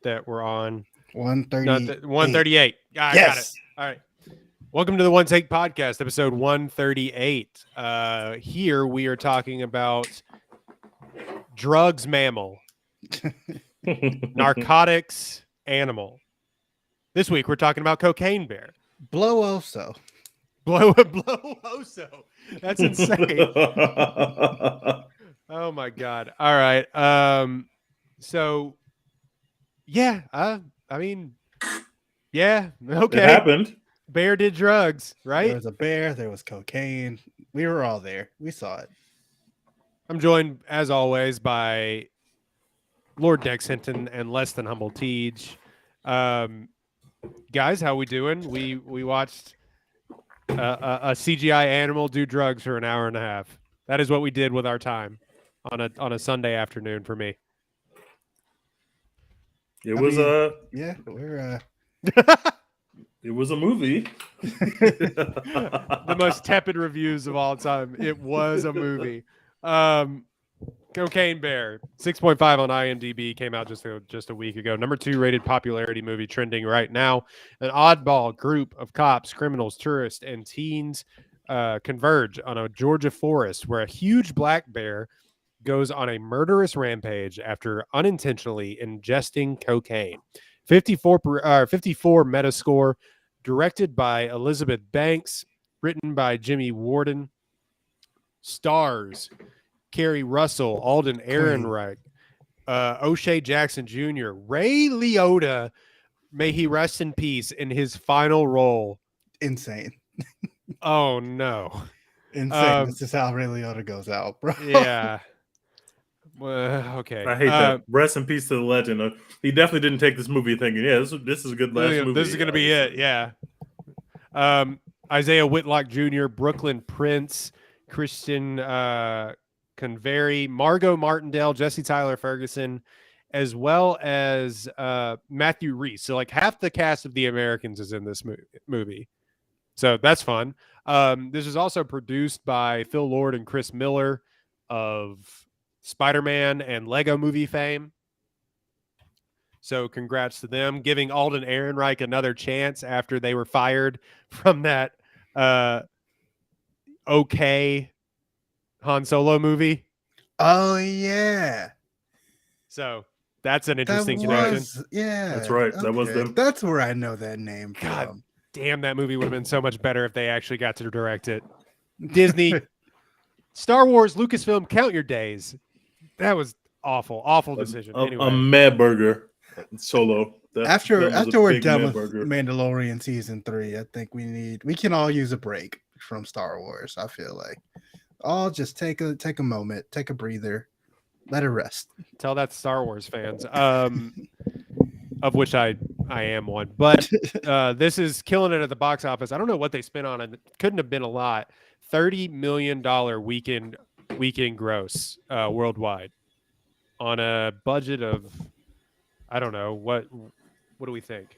that we're on? 138. 138. I got it. All right. Welcome to the One Take Podcast, episode 138. Here we are talking about drugs, mammal, narcotics, animal. This week we're talking about cocaine bear. Blowoso. Blowoso. That's insane. Oh my God. All right. So yeah, I mean, yeah, okay. It happened. Bear did drugs, right? There was a bear. There was cocaine. We were all there. We saw it. I'm joined, as always, by Lord Dex Hinton and Less Than Humble Teej. Guys, how we doing? We watched a CGI animal do drugs for an hour and a half. That is what we did with our time on a Sunday afternoon for me. It was a movie. The most tepid reviews of all time. It was a movie. Cocaine Bear, 6.5 on IMDb, came out just a week ago. Number 2 rated popularity movie trending right now. An oddball group of cops, criminals, tourists, and teens converge on a Georgia forest where a huge black bear goes on a murderous rampage after unintentionally ingesting cocaine. 54 Metascore, directed by Elizabeth Banks, written by Jimmy Warden. Stars Kerry Russell, Alden Ehrenreich, O'Shea Jackson Jr., Ray Liotta, may he rest in peace, in his final role. Insane. Oh no. Insane. This is how Ray Liotta goes out, bro. Yeah. Okay. I hate that. Rest in peace to the legend. He definitely didn't take this movie thinking, this is a good last movie. This is going to be it. Yeah. Isaiah Whitlock Jr., Brooklyn Prince, Christian Convery, Margot Martindale, Jesse Tyler Ferguson, as well as Matthew Reese. So like half the cast of The Americans is in this movie. So that's fun. This is also produced by Phil Lord and Chris Miller of Spider-Man and Lego Movie fame. So congrats to them, giving Alden Ehrenreich another chance after they were fired from that okay Han Solo movie. Oh yeah. So that's an interesting connection. Yeah, that's right. Okay. That was them. That's where I know that name from. God damn, that movie would have been so much better if they actually got to direct it. Disney, Star Wars, Lucasfilm, count your days. That was awful decision. Anyway. A mad burger. Solo. After we're done with Mandalorian season 3, I think we can all use a break from Star Wars. I feel like I'll just take a moment, take a breather, let it rest. Tell that to Star Wars fans, of which I am one. But this is killing it at the box office. I don't know what they spent on it. It couldn't have been a lot. $30 million weekend gross worldwide on a budget of, I don't know, what do we think?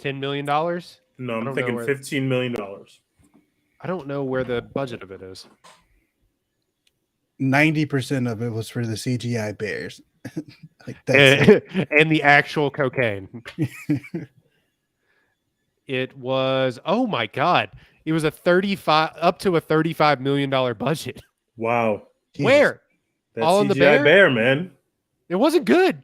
$10 million? No, I'm thinking $15 million. I don't know where the budget of it is. 90% of it was for the CGI bears. And the actual cocaine. It was, oh my God. It was up to a $35 million budget. Wow. Jesus. Where? That's all in the bear, man. It wasn't good.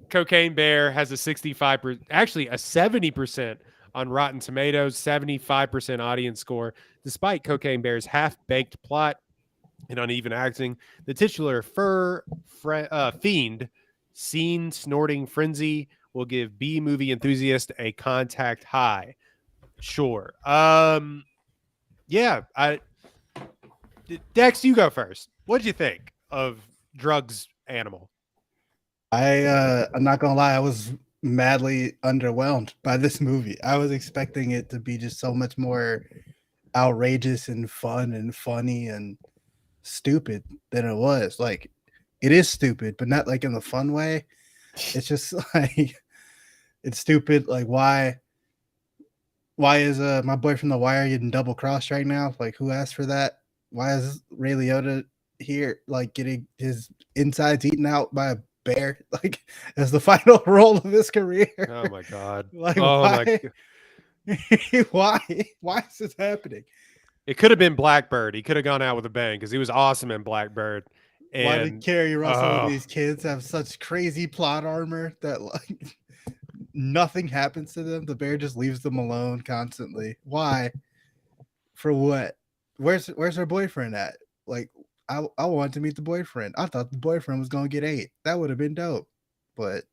Cocaine Bear has a 65%, actually a 70% on Rotten Tomatoes, 75% audience score. Despite Cocaine Bear's half-baked plot and uneven acting, the titular fiend, scene snorting frenzy, will give B-movie enthusiasts a contact high. Sure. Yeah. Dex, you go first. What'd you think of Drugs Animal? I'm not gonna lie, I was madly underwhelmed by this movie. I was expecting it to be just so much more outrageous and fun and funny and stupid than it was. Like, it is stupid, but not like in the fun way. It's just like, it's stupid. Like, why is my boy from The Wire getting double crossed right now? Like, who asked for that? Why is Ray Liotta here, like getting his insides eaten out by a bear, like as the final role of his career. Oh my god. Like Oh my. why? Why is this happening? It could have been Blackbird. He could have gone out with a bang because he was awesome in Blackbird. Why did And Kerry Russell and these kids have such crazy plot armor that like nothing happens to them? The bear just leaves them alone constantly. Why? For what? Where's her boyfriend at? Like, I wanted to meet the boyfriend. I thought the boyfriend was gonna get ate. That would have been dope. But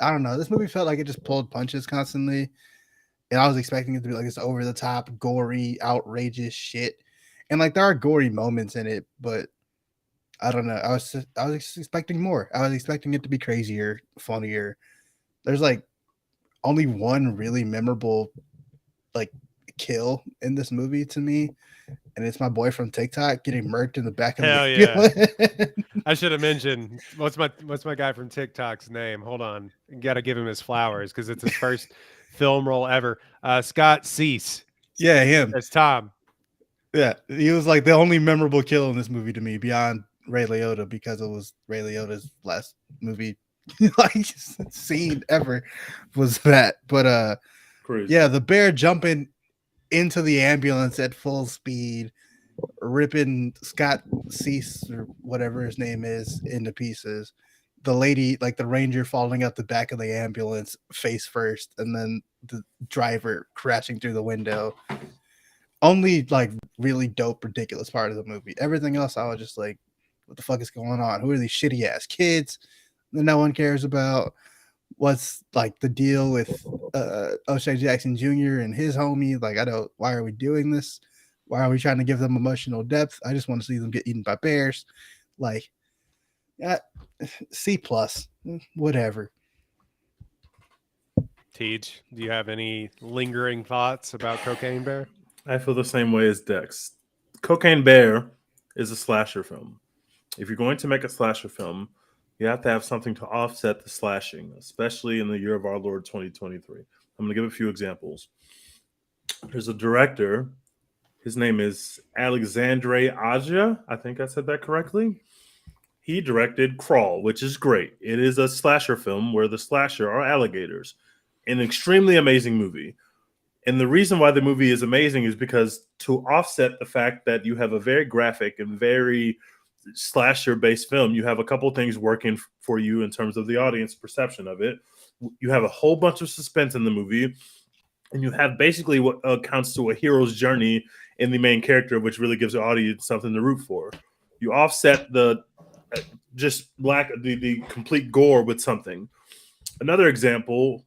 I don't know. This movie felt like it just pulled punches constantly. And I was expecting it to be like this over the top, gory, outrageous shit. And like there are gory moments in it, but I don't know. I was expecting more. I was expecting it to be crazier, funnier. There's like only one really memorable like kill in this movie to me, and it's my boy from TikTok getting murked in the back of the ambulance. I should have mentioned what's my guy from TikTok's name. Hold on, got to give him his flowers because it's his first film role ever. Scott Cease. Yeah, him. That's Tom. Yeah, he was like the only memorable kill in this movie to me beyond Ray Liotta, because it was Ray Liotta's last movie like scene ever was that. But crazy. Yeah, the bear jumping into the ambulance at full speed, ripping Scott Cease or whatever his name is into pieces. The lady, like the ranger, falling out the back of the ambulance face first, and then the driver crashing through the window. Only like really dope, ridiculous part of the movie. Everything else, I was just like, what the fuck is going on? Who are these shitty ass kids that no one cares about? What's like the deal with O'Shea Jackson Jr. and his homie? Like, why are we doing this? Why are we trying to give them emotional depth? I just want to see them get eaten by bears. Like, C+, whatever. Teej, do you have any lingering thoughts about Cocaine Bear? I feel the same way as Dex. Cocaine Bear is a slasher film. If you're going to make a slasher film, you have to have something to offset the slashing, especially in the year of our Lord 2023. I'm going to give a few examples. There's a director. His name is Alexandre Aja. I think I said that correctly. He directed Crawl, which is great. It is a slasher film where the slasher are alligators. An extremely amazing movie. And the reason why the movie is amazing is because to offset the fact that you have a very graphic and very slasher-based film, you have a couple things working for you in terms of the audience perception of it. You have a whole bunch of suspense in the movie, and you have basically what counts to a hero's journey in the main character, which really gives the audience something to root for. You offset the the complete gore with something. Another example.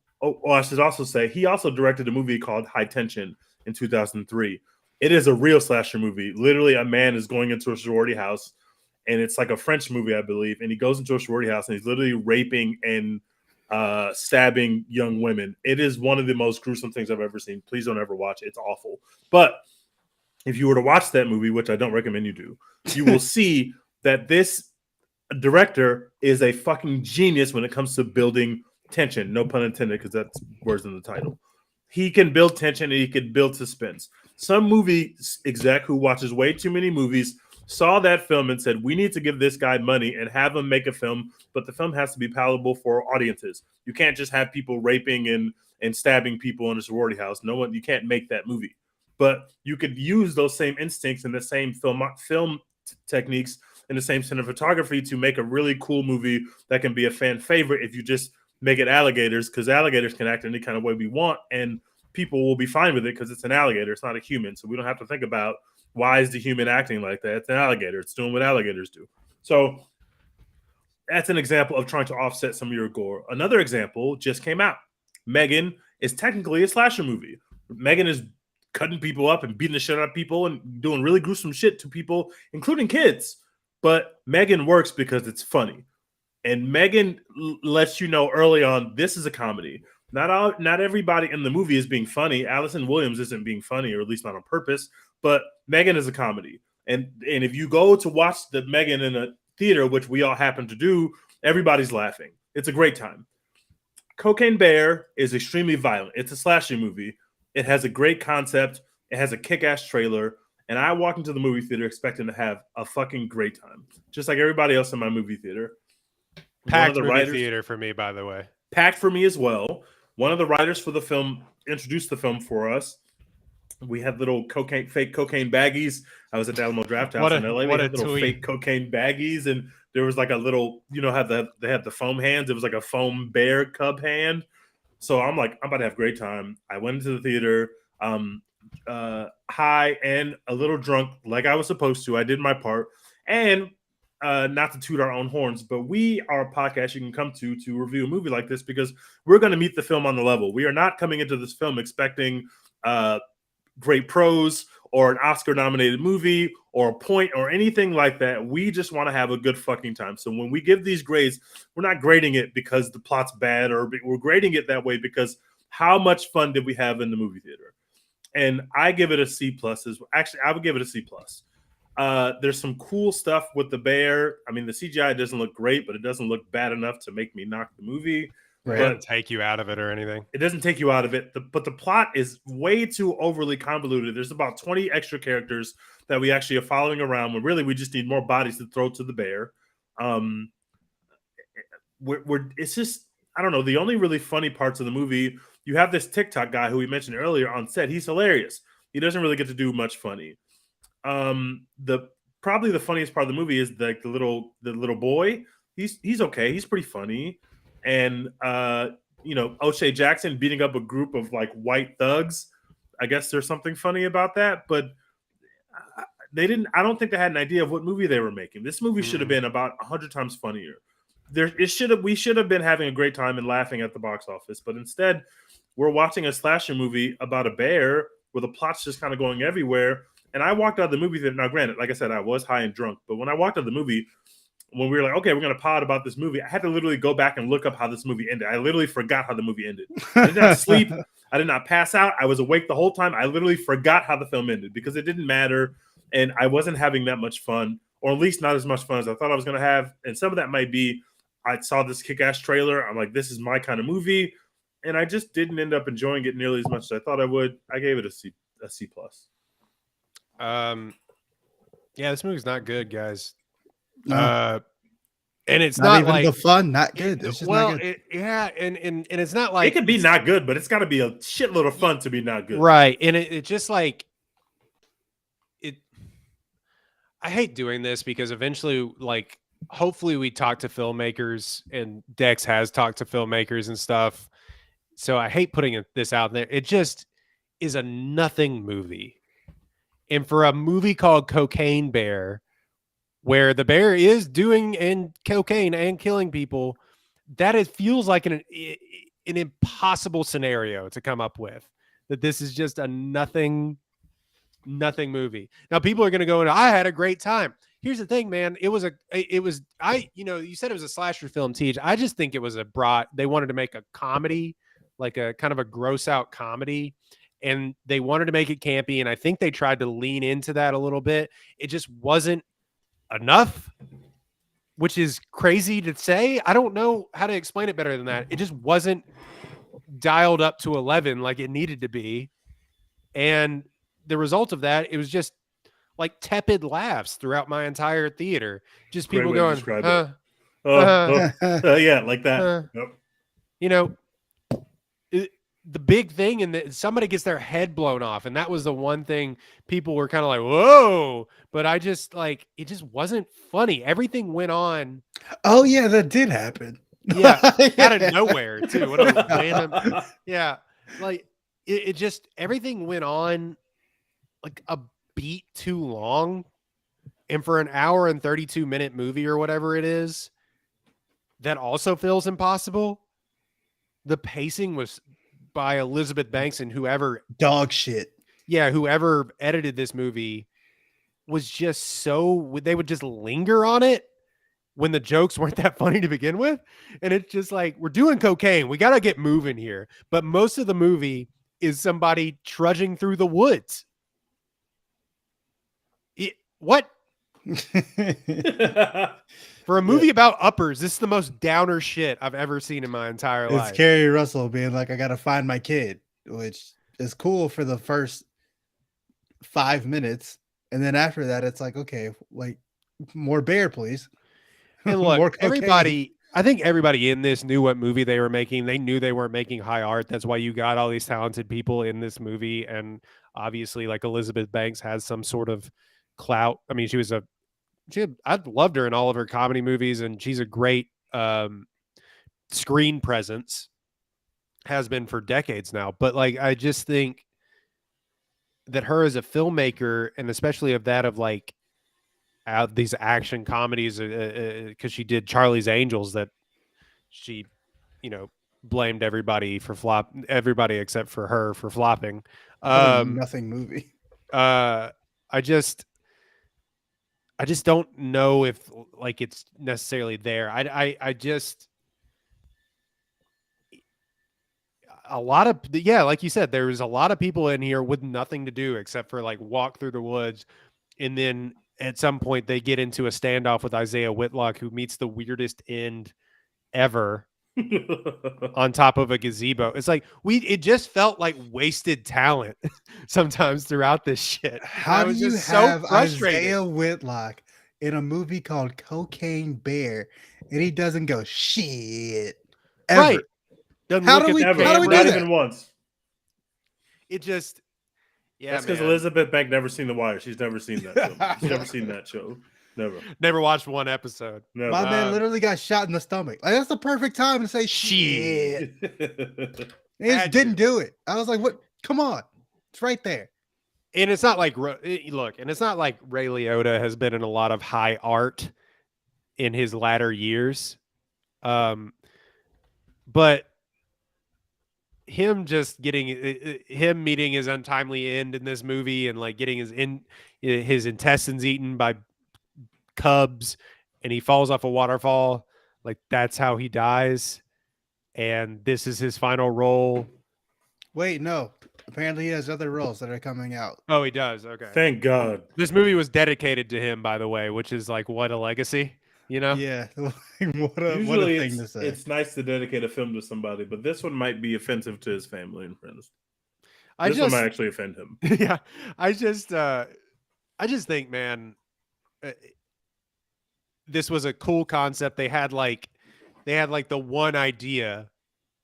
I should also say he also directed a movie called High Tension in 2003. It is a real slasher movie. Literally, a man is going into a sorority house, and it's like a French movie, I believe. And he goes into a sorority house, and he's literally raping and stabbing young women. It is one of the most gruesome things I've ever seen. Please don't ever watch it. It's awful. But if you were to watch that movie, which I don't recommend you do, you will see that this director is a fucking genius when it comes to building tension, no pun intended, because that's words in the title. He can build tension and he can build suspense. Some movie exec who watches way too many movies saw that film and said, we need to give this guy money and have him make a film, but the film has to be palatable for audiences. You can't just have people raping and stabbing people in a sorority house. You can't make that movie. But you could use those same instincts and the same film techniques and the same cinematography to make a really cool movie that can be a fan favorite if you just make it alligators, because alligators can act any kind of way we want, and people will be fine with it because it's an alligator. It's not a human. So we don't have to think about why is the human acting like that. It's an alligator. It's doing what alligators do. So that's an example of trying to offset some of your gore. Another example just came out. Megan is technically a slasher movie. Megan is cutting people up and beating the shit out of people and doing really gruesome shit to people, including kids. But Megan works because it's funny. And Megan lets you know early on, this is a comedy. Not everybody in the movie is being funny. Allison Williams isn't being funny, or at least not on purpose. But Megan is a comedy. And if you go to watch the Megan in a theater, which we all happen to do, everybody's laughing. It's a great time. Cocaine Bear is extremely violent. It's a slasher movie. It has a great concept. It has a kick-ass trailer. And I walked into the movie theater expecting to have a fucking great time, just like everybody else in my movie theater. Packed movie theater for me, by the way. Packed for me as well. One of the writers for the film introduced the film for us. We had little fake cocaine baggies. I was at the Alamo Draft House in LA. They had little fake cocaine baggies, and there was like a little, they had the foam hands. It was like a foam bear cub hand. So I'm like, I'm about to have a great time. I went into the theater, high and a little drunk, like I was supposed to. I did my part, and not to toot our own horns, but we are a podcast you can come to review a movie like this because we're going to meet the film on the level. We are not coming into this film expecting great prose or an Oscar-nominated movie or a point or anything like that. We just want to have a good fucking time. So when we give these grades, we're not grading it because the plot's bad, or we're grading it that way because how much fun did we have in the movie theater? And I give it a C+. Actually, I would give it a C+. There's some cool stuff with the bear. I mean, the CGI doesn't look great, but it doesn't look bad enough to make me knock the movie. Right. It doesn't take you out of it or anything. It doesn't take you out of it. But the plot is way too overly convoluted. There's about 20 extra characters that we actually are following around when really we just need more bodies to throw to the bear. It's just, I don't know. The only really funny parts of the movie, you have this TikTok guy who we mentioned earlier on set. He's hilarious. He doesn't really get to do much funny. Probably the funniest part of the movie is the little boy. He's okay. He's pretty funny. And O'Shea Jackson beating up a group of like white thugs. I guess there's something funny about that, but I don't think they had an idea of what movie they were making. This movie should have been about 100 times funnier. We should have been having a great time and laughing at the box office, but instead we're watching a slasher movie about a bear where the plot's just kind of going everywhere. And I walked out of the movie theater. Now, granted, like I said, I was high and drunk, but when I walked out of the movie, when we were like, okay, we're going to pod about this movie, I had to literally go back and look up how this movie ended. I literally forgot how the movie ended. I did not sleep. I did not pass out. I was awake the whole time. I literally forgot how the film ended because it didn't matter. And I wasn't having that much fun, or at least not as much fun as I thought I was going to have. And some of that might be, I saw this kick-ass trailer. I'm like, this is my kind of movie. And I just didn't end up enjoying it nearly as much as I thought I would. I gave it a C+. Yeah, this movie's not good, guys. No. And it's not not even like the fun, not good. It's just not good. And it's not like it could be not good, but it's got to be a shitload of fun to be not good, right? And it just like it. I hate doing this because eventually, like, hopefully, we talk to filmmakers, and Dex has talked to filmmakers and stuff. So I hate putting this out there. It just is a nothing movie. And for a movie called Cocaine Bear, where the bear is doing cocaine and killing people, that feels like an impossible scenario to come up with. That this is just a nothing movie. Now people are going to go, and I had a great time. Here's the thing, man. You said it was a slasher film, Teach. I just think it was they wanted to make a comedy, like a kind of a gross out comedy. And they wanted to make it campy, and I think they tried to lean into that a little bit. It just wasn't enough, which is crazy to say. I don't know how to explain it better than that. It just wasn't dialed up to 11 like it needed to be. And the result of that, it was just like tepid laughs throughout my entire theater. Just people going, yeah, like that. Yep. The big thing, and somebody gets their head blown off, and that was the one thing people were kind of like, whoa, but I just like, it just wasn't funny. Everything went on. Oh yeah, that did happen. Yeah, out of nowhere too. What a random, yeah, like it just, everything went on like a beat too long, and for an hour and 32-minute movie or whatever it is, that also feels impossible. The pacing was by Elizabeth Banks and whoever dog shit. Yeah, whoever edited this movie was just so, they would just linger on it when the jokes weren't that funny to begin with. And it's just like, we're doing cocaine. We got to get moving here. But most of the movie is somebody trudging through the woods. What? For a movie about uppers, this is the most downer shit I've ever seen in my entire life. It's Kerry Russell being like, I gotta find my kid, which is cool for the first 5 minutes, And then after that, it's like, okay, like more bear, please. And More look, cocaine. I think everybody in this knew what movie they were making. They knew they weren't making high art. That's why you got all these talented people in this movie. And obviously, like Elizabeth Banks has some sort of clout. I mean, I've loved her in all of her comedy movies, and she's a great screen presence, has been for decades now. But like, I just think that her as a filmmaker, and especially of that of like these action comedies, because she did Charlie's Angels, that she, blamed everybody except for her for flopping. What a nothing movie. I just don't know if like it's necessarily there. I just a lot of like you said, there's a lot of people in here with nothing to do except for like walk through the woods, and then at some point they get into a standoff with Isaiah Whitlock, who meets the weirdest end ever on top of a gazebo. It's like it just felt like wasted talent sometimes throughout this shit. How do you have Isaiah Whitlock in a movie called Cocaine Bear and he doesn't go shit ever? Right. How do we do that? Not even once. It just, that's because Elizabeth Bank never seen The Wire. She's never seen that show. She's never seen that show. Never watched one episode. Never. My man literally got shot in the stomach. Like, that's the perfect time to say shit. He just didn't do it. I was like, what? Come on. It's right there. And it's not like, it's not like Ray Liotta has been in a lot of high art in his latter years. But him meeting his untimely end in this movie, and like getting his intestines eaten by cubs, and he falls off a waterfall, like that's how he dies, and this is his final role. Wait, no, apparently he has other roles that are coming out. Oh, he does. Okay, thank God. This movie was dedicated to him, by the way, which is like, what a legacy. Yeah. what a thing to say. It's nice to dedicate a film to somebody, but this one might be offensive to his family and friends. This one might actually offend him. Yeah, I just think, man, this was a cool concept. They had like the one idea,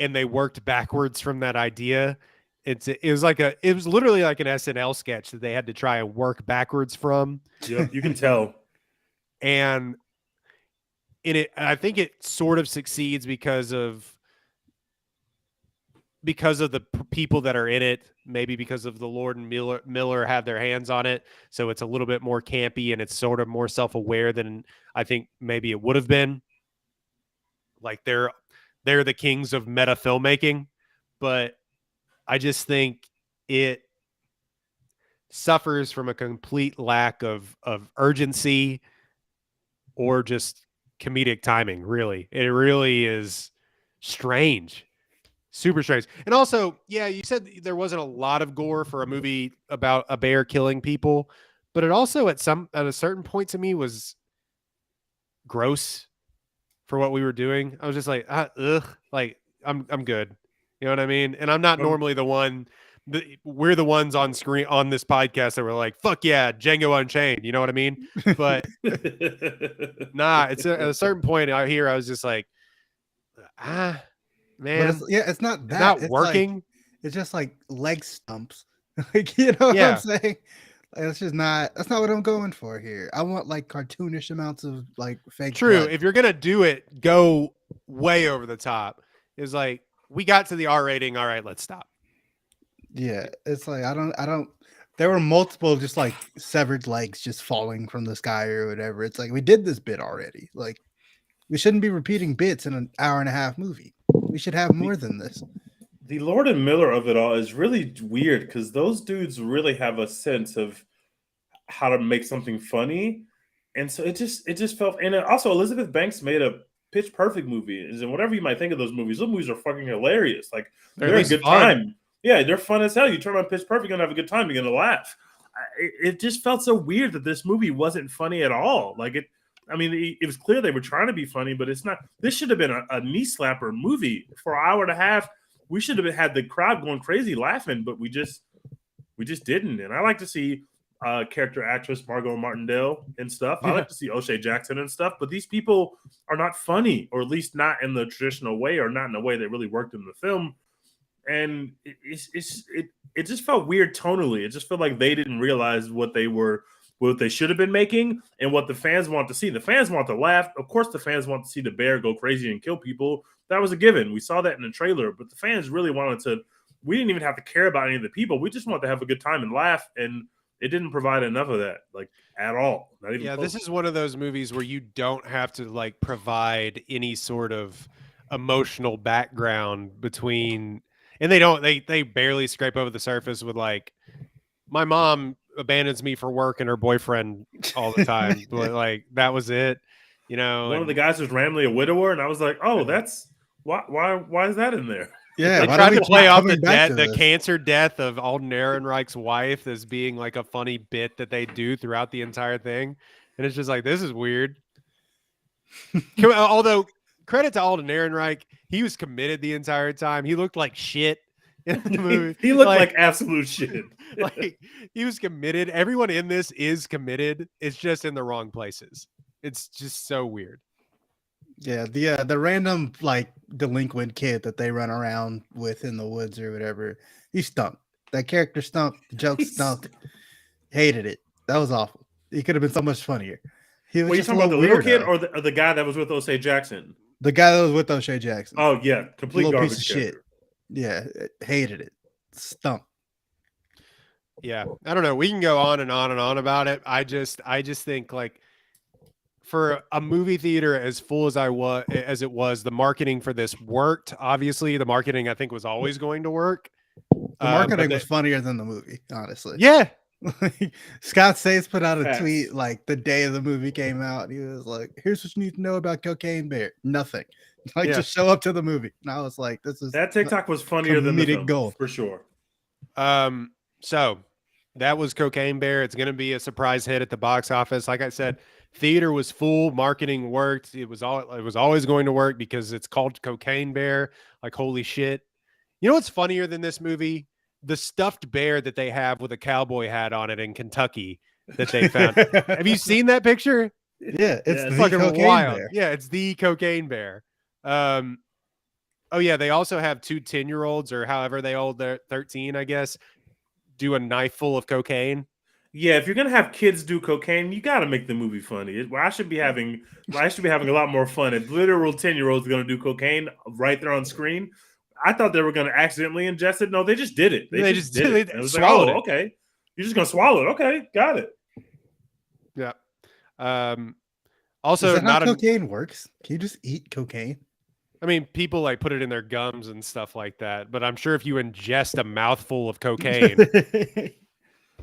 and they worked backwards from that idea. It was literally like an SNL sketch that they had to try and work backwards from. Yeah, you can tell. And I think it sort of succeeds because of the people that are in it, maybe because of the Lord and Miller had their hands on it. So it's a little bit more campy, and it's sort of more self-aware than I think maybe it would have been. Like they're the kings of meta filmmaking, but I just think it suffers from a complete lack of urgency or just comedic timing. Really, it really is strange, super strange. And also, yeah, you said there wasn't a lot of gore for a movie about a bear killing people, but it also at a certain point to me was gross for what we were doing. I was just like, ugh, like I'm good. You know what I mean? And I'm not normally the one. We're the ones on screen on this podcast that were like, fuck yeah, Django Unchained. You know what I mean? But nah, it's at a certain point out here, I was just like, man. It's not that. It's not working. Like, it's just like leg stumps. Like, you know what I'm saying? It's just not. That's not what I'm going for here. I want like cartoonish amounts of like fake. True. blood. If you're gonna do it, go way over the top. It's like, we got to the R rating. All right, let's stop. Yeah, it's like I don't. There were multiple just like severed legs just falling from the sky or whatever. It's like we did this bit already. Like we shouldn't be repeating bits in an hour and a half movie. We should have more than this. The Lord and Miller of it all is really weird because those dudes really have a sense of how to make something funny, and so it just felt. And also, Elizabeth Banks made a Pitch Perfect movie, and whatever you might think of those movies are fucking hilarious. Like they're a good time. Yeah, they're fun as hell. You turn on Pitch Perfect, you're gonna have a good time. You're gonna laugh. It just felt so weird that this movie wasn't funny at all. Like it. I mean, it was clear they were trying to be funny, but it's not. This should have been a knee slapper movie for an hour and a half. We should have had the crowd going crazy laughing, but we just didn't. And I like to see character actress Margot Martindale and stuff. I Yeah. like to see O'Shea Jackson and stuff, but these people are not funny, or at least not in the traditional way, or not in the way that really worked in the film. And it just felt weird tonally. It just felt like they didn't realize what they should have been making, and what the fans want to see. The fans want to laugh. Of course, the fans want to see the bear go crazy and kill people. That was a given. We saw that in the trailer, but the fans really wanted to. We didn't even have to care about any of the people. We just wanted to have a good time and laugh, and it didn't provide enough of that, like, at all. Not even close. This is one of those movies where you don't have to like provide any sort of emotional background between, and they barely scrape over the surface with like, my mom abandons me for work and her boyfriend all the time. But like, that was it, One of the guys was randomly a widower, and I was like, oh, that's why is that in there? Yeah, They why tried do we to keep play off coming back to the this? cancer death of Alden Ehrenreich's wife as being like a funny bit that they do throughout the entire thing. And it's just like, this is weird. Although, credit to Alden Ehrenreich, he was committed the entire time. He looked like shit in the movie. He looked like absolute shit. Like, he was committed. Everyone in this is committed. It's just in the wrong places. It's just so weird. Yeah, the random like delinquent kid that they run around with in the woods or whatever, he stunk. That character stunk. The joke stunk. Hated it. That was awful. He could have been so much funnier. He was Were you just a talking about the little kid weirdo. or the guy that was with O'Shea Jackson? The guy that was with O'Shea Jackson? Oh yeah, complete Little garbage piece of shit. character. Yeah, hated it. Stunk. Yeah, I don't know. We can go on and on and on about it. I just think like, for a movie theater as full as it was, the marketing for this worked. Obviously, the marketing I think was always going to work. The marketing was funnier than the movie, honestly. Yeah. Scott Sace put out a Facts. tweet like the day the movie came out. And he was like, "Here's what you need to know about Cocaine Bear." Nothing. Like, just show up to the movie. And I was like, "This is That TikTok was funnier than the comedic film, gold. for sure." So that was Cocaine Bear. It's going to be a surprise hit at the box office. Like I said, theater was full. Marketing worked. It was always going to work because it's called Cocaine Bear. Like, holy shit. You know what's funnier than this movie? The stuffed bear that they have with a cowboy hat on it in Kentucky that they found. Have you seen that picture? Yeah, it's Yeah, the Fucking Cocaine wild. Bear. Yeah, it's the Cocaine Bear. Oh yeah, they also have 2 10-year-olds, or however they old, they're 13, I guess, do a knife full of cocaine. Yeah, if you're gonna have kids do cocaine, you got to make the movie funny. I should be having a lot more fun. If literal 10-year-olds are gonna do cocaine right there on screen, I thought they were gonna accidentally ingest it. No, they just did it. They just did it. They And it was swallowed like, oh, it. okay, you're just gonna swallow it. Okay, got it. Yeah. Also, Is that how not cocaine works? Can you just eat cocaine? I mean, people like put it in their gums and stuff like that. But I'm sure if you ingest a mouthful of cocaine,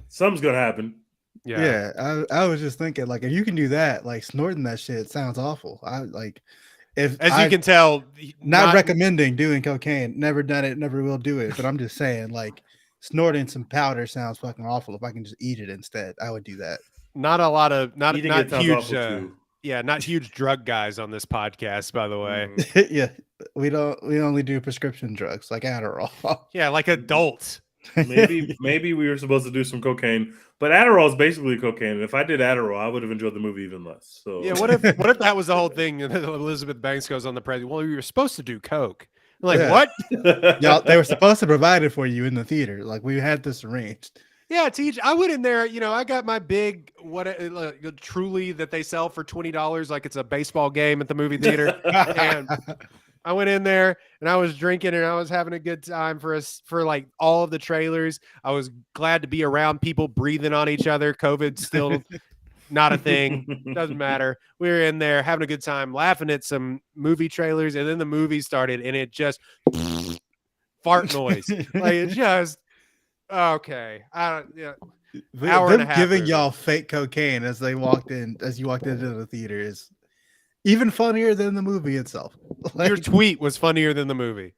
Something's gonna happen. yeah. I was just thinking, like, if you can do that, like snorting that shit sounds awful. I like, if As you can tell, not recommending doing cocaine, never done it, never will do it. But I'm just saying, like, snorting some powder sounds fucking awful. If I can just eat it instead, I would do that. not a lot of not Eating not it sounds huge. awful, too. Yeah, not huge drug guys on this podcast, by the way. Yeah, we only do prescription drugs like Adderall. Yeah, like adults. Maybe we were supposed to do some cocaine, but Adderall is basically cocaine. And if I did Adderall, I would have enjoyed the movie even less. So Yeah, what if that was the whole thing? And Elizabeth Banks goes on the press. Well, you were supposed to do coke. I'm like, Yeah. what? Y'all, they were supposed to provide it for you in the theater. Like, we had this arranged. Yeah, teach. I went in there. I got my big Truly that they sell for $20, like it's a baseball game at the movie theater. And I went in there and I was drinking and I was having a good time for like all of the trailers. I was glad to be around people breathing on each other. COVID's still not a thing. Doesn't matter. We were in there having a good time, laughing at some movie trailers, and then the movie started and it just fart noise. Like, it just okay. Hour and a half Giving movie. y'all fake cocaine as you walked into the theater is even funnier than the movie itself. Your tweet was funnier than the movie.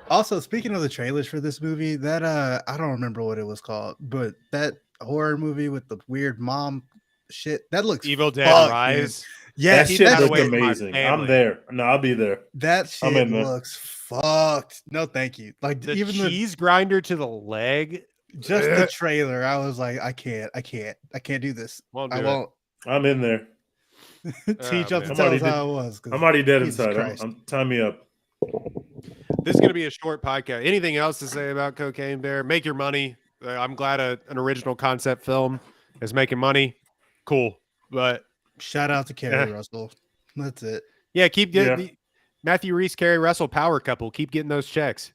Also, speaking of the trailers for this movie, that I don't remember what it was called, but that horror movie with the weird mom shit, that looks Evil Dead fucked, Rise. man. Yeah, that shit got looked away from my amazing. I'm family. there. No, I'll be there. that I'm shit in there. looks fucked. No, thank you. Like, The even cheese grinder to the leg. Just the trailer, I was like, I can't do this. Won't I do it. won't. I'm in there. Teach Oh, up to man. tell us how it was. 'cause I'm already dead Jesus inside. Christ. I'm time me up. This is going to be a short podcast. Anything else to say about Cocaine Bear? Make your money. I'm glad an original concept film is making money. Cool. But Shout out to Carrie Russell. That's it. yeah, keep getting the Matthew Reese, Carrie Russell power couple. Keep getting those checks.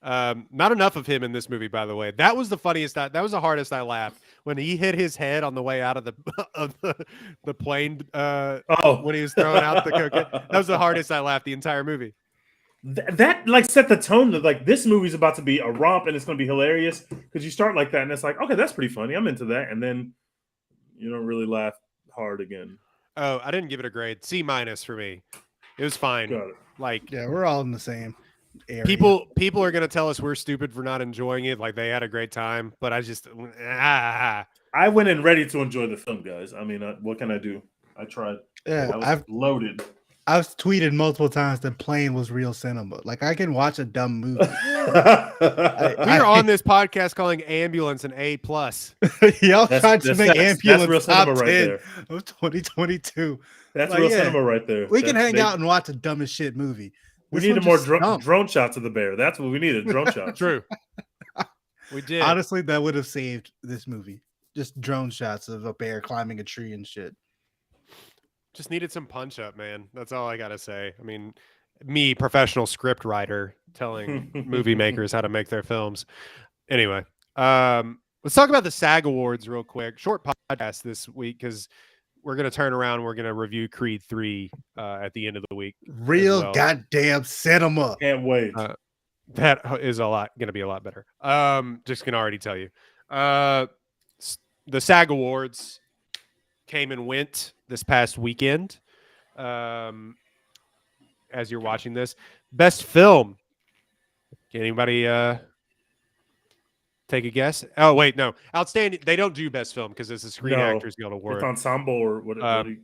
Not enough of him in this movie, by the way. That was the funniest. That was the hardest I laughed when he hit his head on the way out of the plane. When he was throwing out the cocaine. That was the hardest I laughed the entire movie. That like set the tone that like this movie's about to be a romp and it's going to be hilarious because you start like that and it's like, okay, that's pretty funny. I'm into that, and then you don't really laugh hard again. Oh, I didn't give it a grade. C- for me. It was fine. Got it. Like, yeah, we're all in the same area. People are gonna tell us we're stupid for not enjoying it. Like they had a great time, but I just I went in ready to enjoy the film, guys. I mean, what can I do? I tried. Yeah, I've loaded. I've tweeted multiple times that Plane was real cinema. Like I can watch a dumb movie. We're on this podcast calling Ambulance an A+. Y'all tried to make Ambulance real top cinema 10 right there. of 2022. That's Like, real yeah, cinema right there. We can hang out and watch a dumb as shit movie. We This needed one more just dumb. drone shots of the bear. That's what we needed. Drone shots. True. We did. Honestly, that would have saved this movie. Just drone shots of a bear climbing a tree and shit. Just needed some punch up, man. That's all I gotta say. I mean, me, professional script writer, telling movie makers how to make their films. Anyway, let's talk about the SAG Awards real quick. Short podcast this week because we're gonna turn around. We're gonna review Creed 3 at the end of the week. Real goddamn cinema. Can't wait. That is gonna be a lot better. Just can already tell you. The SAG Awards came and went this past weekend. As you're watching this, best film. Can anybody take a guess? Oh wait, no, outstanding. They don't do best film because it's a Screen Actors Guild Award. It's ensemble or what?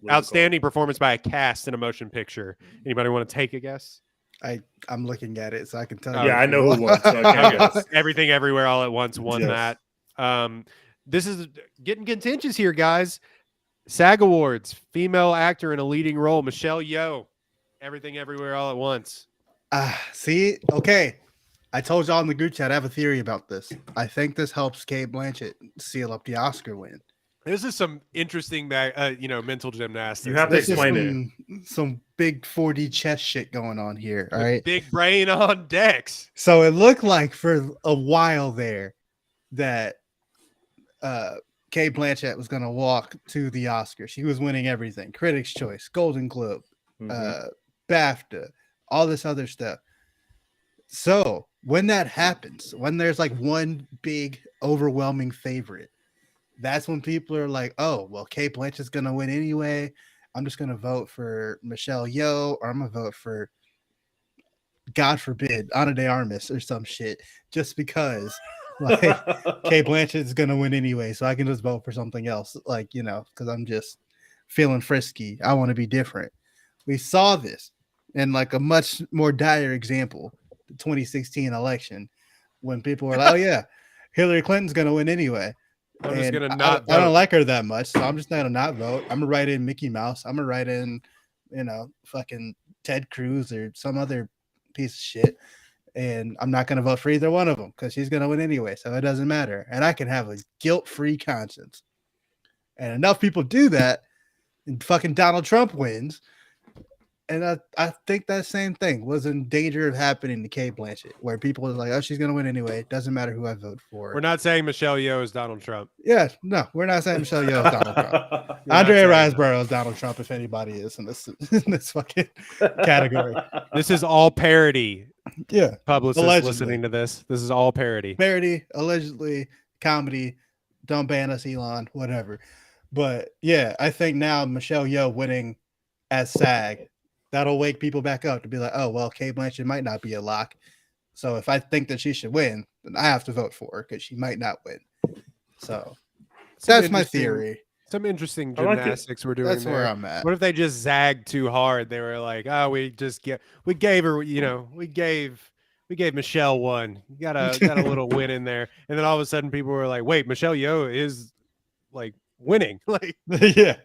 Outstanding performance by a cast in a motion picture. Anybody want to take a guess? I'm looking at it so I can tell. Yeah, I know who won. So I can't guess. Everything, Everywhere, All at Once won that. This is getting contentious here, guys. SAG Awards, female actor in a leading role, Michelle Yeoh. Everything, Everywhere, All at Once. See, okay. I told y'all in the group chat I have a theory about this. I think this helps Cate Blanchett seal up the Oscar win. This is some interesting, mental gymnastics. You have to explain it. Some big 4D chess shit going on here. All right, big brain on decks. So it looked like for a while there that Cate Blanchett was going to walk to the Oscar. She was winning everything: Critics' Choice, Golden Globe, BAFTA, all this other stuff. So when that happens, when there's like one big overwhelming favorite, that's when people are like, oh, well, Cate Blanchett's going to win anyway. I'm just going to vote for Michelle Yeoh, or I'm going to vote for, God forbid, Ana de Armas or some shit, just because like Cate Blanchett is going to win anyway. So I can just vote for something else, like, because I'm just feeling frisky. I want to be different. We saw this in like a much more dire example, the 2016 election, when people were like, oh, yeah, Hillary Clinton's going to win anyway. I'm just gonna I don't like her that much, so I'm just gonna not vote. I'm gonna write in Mickey Mouse. I'm gonna write in, fucking Ted Cruz or some other piece of shit, and I'm not gonna vote for either one of them because she's gonna win anyway, so it doesn't matter. And I can have a guilt-free conscience. And enough people do that, and fucking Donald Trump wins. And I think that same thing was in danger of happening to Cate Blanchett, where people are like, oh, she's going to win anyway. It doesn't matter who I vote for. We're not saying Michelle Yeoh is Donald Trump. Yeah, no, we're not saying Michelle Yeoh is Donald Trump. Andre Riseborough is Donald Trump, if anybody is in this fucking category. This is all parody. Yeah. Publicists allegedly. Listening to this. This is all parody. Parody, allegedly, comedy, don't ban us, Elon, whatever. But yeah, I think now Michelle Yeoh winning as SAG, that'll wake people back up to be like, oh, well, Cate Blanchett might not be a lock. So if I think that she should win, then I have to vote for her because she might not win. So that's my theory. Some interesting gymnastics we're doing. That's there. where I'm at. What if they just zagged too hard? They were like, oh, we gave her, we we gave Michelle one. You got a little win in there, and then all of a sudden people were like, "Wait, Michelle Yeoh is like winning." Like, yeah.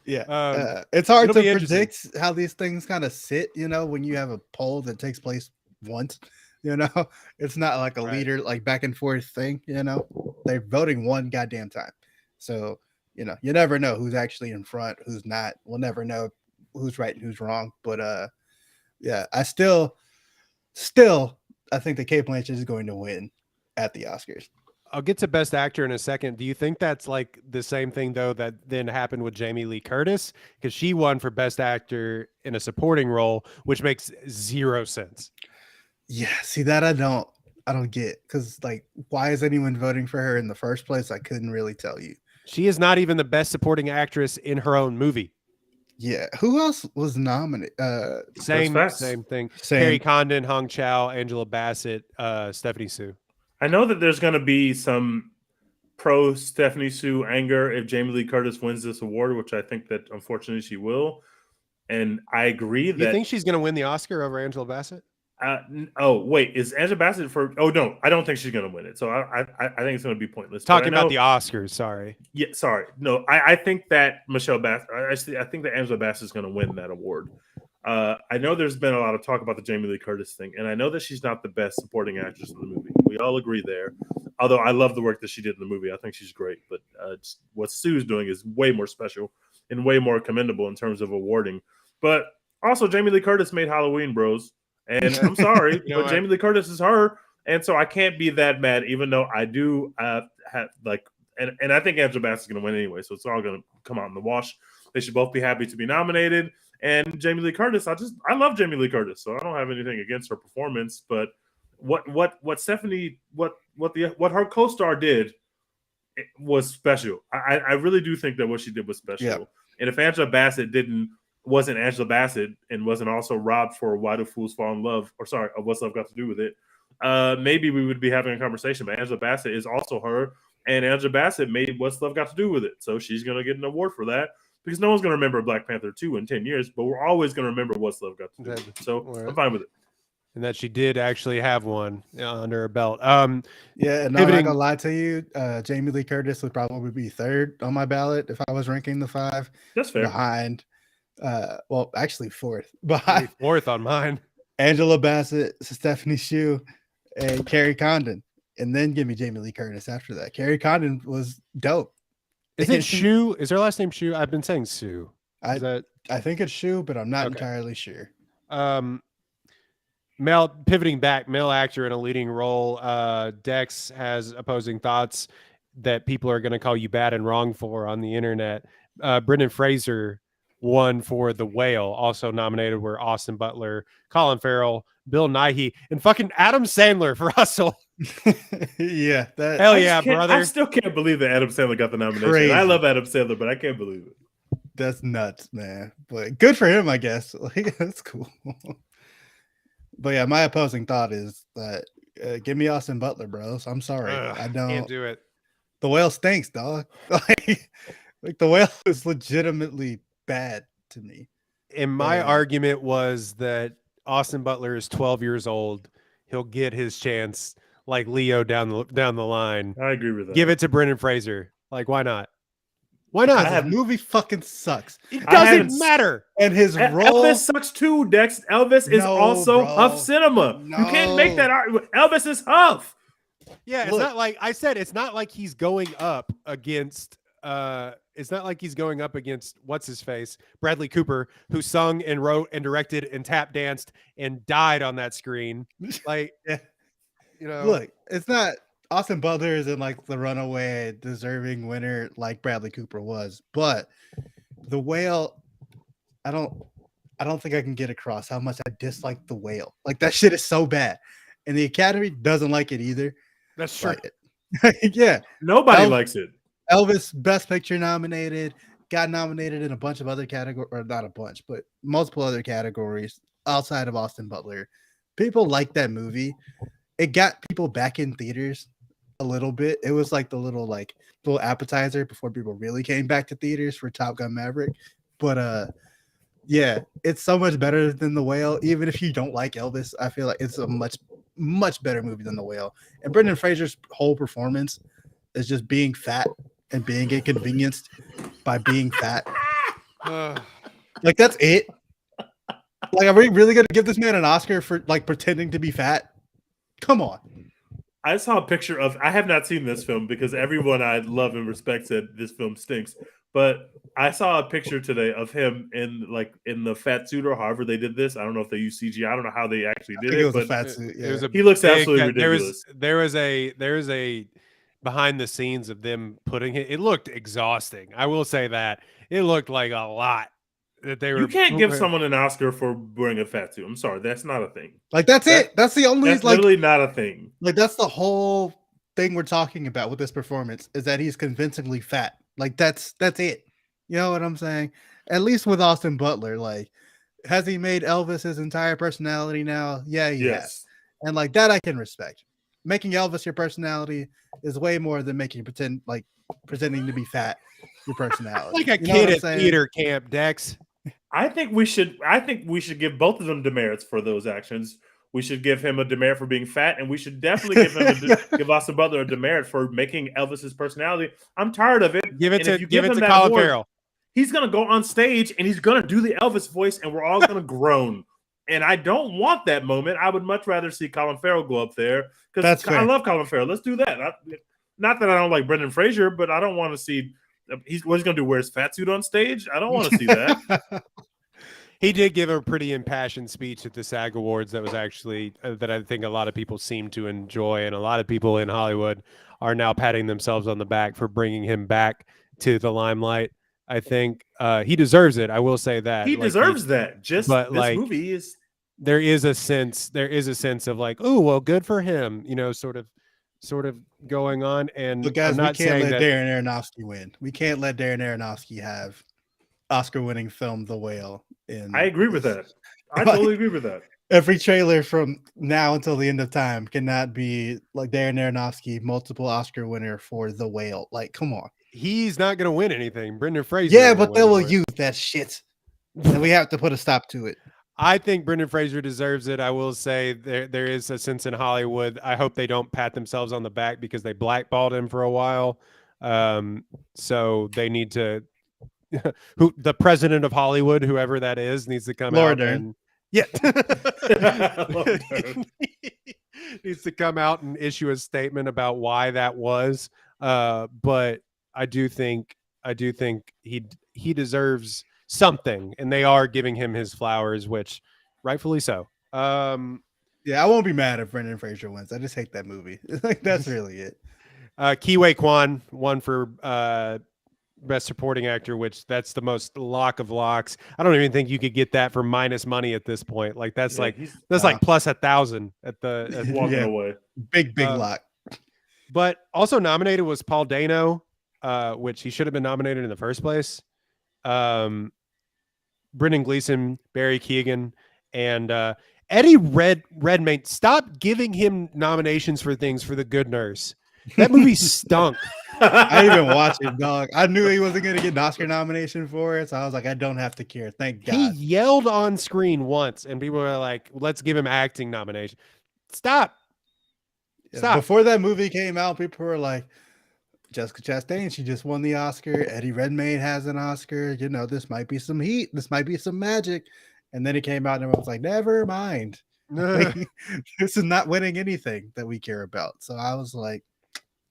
Yeah. It's hard it'll to be interesting. predict how these things kind of sit, when you have a poll that takes place once, it's not like a Right. leader, like back and forth thing, they're voting one goddamn time. So, you never know who's actually in front, who's not. We'll never know who's right and who's wrong. But yeah, I still, I think that Kate Blanchett is going to win at the Oscars. I'll get to Best Actor in a second. Do you think that's like the same thing though that then happened with Jamie Lee Curtis, because she won for Best Actor in a supporting role, which makes zero sense. Yeah, see that I don't get, because like, why is anyone voting for her in the first place? I couldn't really tell you. She is not even the best supporting actress in her own movie. Yeah, who else was nominated? Same thing. Carrie Condon, Hong Chow, Angela Bassett, Stephanie Sue. I know that there's going to be some pro Stephanie Sue anger if Jamie Lee Curtis wins this award, which I think that unfortunately she will. And I agree that. You think she's going to win the Oscar over Angela Bassett? Oh wait, is Angela Bassett for? Oh no, I don't think she's going to win it. So I think it's going to be pointless. Talking about the Oscars, sorry. Yeah, sorry. No, I think that Michelle Bassett. I think that Angela Bassett is going to win that award. I know there's been a lot of talk about the Jamie Lee Curtis thing, and I know that she's not the best supporting actress in the movie. We all agree there. Although I love the work that she did in the movie. I think she's great. But what Sue's doing is way more special and way more commendable in terms of awarding. But also, Jamie Lee Curtis made Halloween, bros. And I'm sorry, but Jamie Lee Curtis is her. And so I can't be that mad, even though I do have like, and I think Angela Bassett is going to win anyway. So it's all going to come out in the wash. They should both be happy to be nominated. And Jamie Lee Curtis, I love Jamie Lee Curtis, so I don't have anything against her performance. But what her co-star did was special. I really do think that what she did was special. Yeah. And if Angela Bassett wasn't Angela Bassett and wasn't also robbed for Why Do Fools Fall in Love, or sorry, What's Love Got to Do with It, maybe we would be having a conversation. But Angela Bassett is also her, and Angela Bassett made What's Love Got to Do with It, so she's gonna get an award for that. Because no one's going to remember Black Panther 2 in 10 years, but we're always going to remember What's Love Got to Do with It. So I'm fine with it. And that she did actually have one under her belt. Yeah, and I'm not going to lie to you. Jamie Lee Curtis would probably be third on my ballot if I was ranking the five. That's fair. Behind, well, actually fourth. Behind fourth on mine. Angela Bassett, Stephanie Sue, and Carrie Condon. And then give me Jamie Lee Curtis after that. Carrie Condon was dope. Is it Shu? Is her last name Shu? I've been saying Sue. I think it's Shu, but I'm not entirely sure. Pivoting back, male actor in a leading role. Dex has opposing thoughts that people are going to call you bad and wrong for on the internet. Brendan Fraser won for The Whale. Also nominated were Austin Butler, Colin Farrell, Bill Nighy, and fucking Adam Sandler for Hustle. Yeah, hell yeah, brother! I still can't believe that Adam Sandler got the nomination. Crazy. I love Adam Sandler, but I can't believe it. That's nuts, man. But good for him, I guess. Like, that's cool. But yeah, my opposing thought is that give me Austin Butler, bro. So I'm sorry, I can't do it. The Whale stinks, dog. Like The Whale is legitimately bad to me. And my argument was that Austin Butler is 12 years old. He'll get his chance. Like Leo down the line. I agree with that. Give it to Brendan Fraser. Like, why not? Why not? That movie fucking sucks. It doesn't matter. And his role. Elvis sucks too, Dex. Elvis is also Huff cinema. No. You can't make that argument. Elvis is Huff. Yeah, it's not like I said. It's not like he's going up against. It's not like he's going up against what's his face, Bradley Cooper, who sung and wrote and directed and tap danced and died on that screen. Like. Yeah. Look, it's not Austin Butler isn't like the runaway deserving winner like Bradley Cooper was, but The Whale, I don't think I can get across how much I dislike The Whale. Like that shit is so bad, and the Academy doesn't like it either. That's true. Yeah, nobody likes it. Elvis, Best Picture nominated, got nominated in a bunch of other categories, or not a bunch, but multiple other categories outside of Austin Butler. People like that movie. It got people back in theaters a little bit. It was like the little appetizer before people really came back to theaters for Top Gun Maverick. But yeah, it's so much better than The Whale. Even if you don't like Elvis, I feel like it's a much much better movie than The Whale. And Brendan Fraser's whole performance is just being fat and being inconvenienced by being fat. Like, that's it. Like, are we really going to give this man an Oscar for like pretending to be fat? Come on. I saw a picture of. I have not seen this film because everyone I love and respect said this film stinks. But I saw a picture today of him in the fat suit or however they did this. I don't know if they use CGI. I don't know how they actually did it. It was But a fat suit. Yeah. It was a he looks big- absolutely ridiculous. There was a behind the scenes of them putting it. It looked exhausting. I will say that it looked like a lot that they were. You can't give someone an Oscar for wearing a fat suit. I'm sorry, that's not a thing. Like, that's it. That's the only That's like literally not a thing. like that's the whole thing we're talking about with this performance is that he's convincingly fat. Like, that's it. You know what I'm saying? At least with Austin Butler, like, has he made Elvis his entire personality now? Yeah, he has. And like that I can respect. Making Elvis your personality is way more than pretending to be fat your personality. Like a You know what kid I'm at saying? theater camp, Dex. I think we should give both of them demerits for those actions. We should give him a demerit for being fat, and we should definitely give Austin Butler a demerit for making Elvis's personality. I'm tired of it. Give it And if you to him that Colin award, Farrell. he's gonna go on stage and he's gonna do the Elvis voice, and we're all gonna groan. And I don't want that moment. I would much rather see Colin Farrell go up there because I love Colin Farrell. Let's do that. Not that I don't like Brendan Fraser, but I don't want to see what he's going to do. Wear his fat suit on stage? I don't want to see that. He did give a pretty impassioned speech at the SAG Awards that was actually that I think a lot of people seem to enjoy, and a lot of people in Hollywood are now patting themselves on the back for bringing him back to the limelight. I think he deserves it. I will say that he deserves that. But this movie is. There is a sense of like, oh well, good for him, sort of going on. And but guys, I'm not we can't let that Darren Aronofsky win. We can't let Darren Aronofsky have Oscar-winning film The Whale. I agree with that. I totally agree with that. Every trailer from now until the end of time cannot be like Darren Aronofsky, multiple Oscar winner for The Whale. Like, come on. He's not going to win anything. Brendan Fraser. Yeah, but they will use that shit, and we have to put a stop to it. I think Brendan Fraser deserves it. I will say there is a sense in Hollywood. I hope they don't pat themselves on the back because they blackballed him for a while. So they need to. The president of Hollywood, whoever that is, needs to come out and needs to come out and issue a statement about why that was. But I do think he deserves something, and they are giving him his flowers, which rightfully so. Yeah, I won't be mad if Brendan Fraser wins. I just hate that movie. Like, that's really it. Ke Kwan won for Best Supporting Actor, which that's the most lock of locks. I don't even think you could get that for minus money at this point. Like that's like plus 1,000 at the walking away. Big lock. But also nominated was Paul Dano, which he should have been nominated in the first place. Brendan Gleeson, Barry Keoghan, and Eddie Redmayne. Stop giving him nominations for things for The Good Nurse. That movie stunk. I didn't even watch it, dog. I knew he wasn't going to get an Oscar nomination for it, so I was like, I don't have to care. Thank God. He yelled on screen once, and people were like, let's give him acting nomination. Stop. Before that movie came out, people were like, Jessica Chastain, she just won the Oscar. Eddie Redmayne has an Oscar. This might be some heat. This might be some magic. And then it came out, and everyone was like, never mind. This is not winning anything that we care about. So I was like,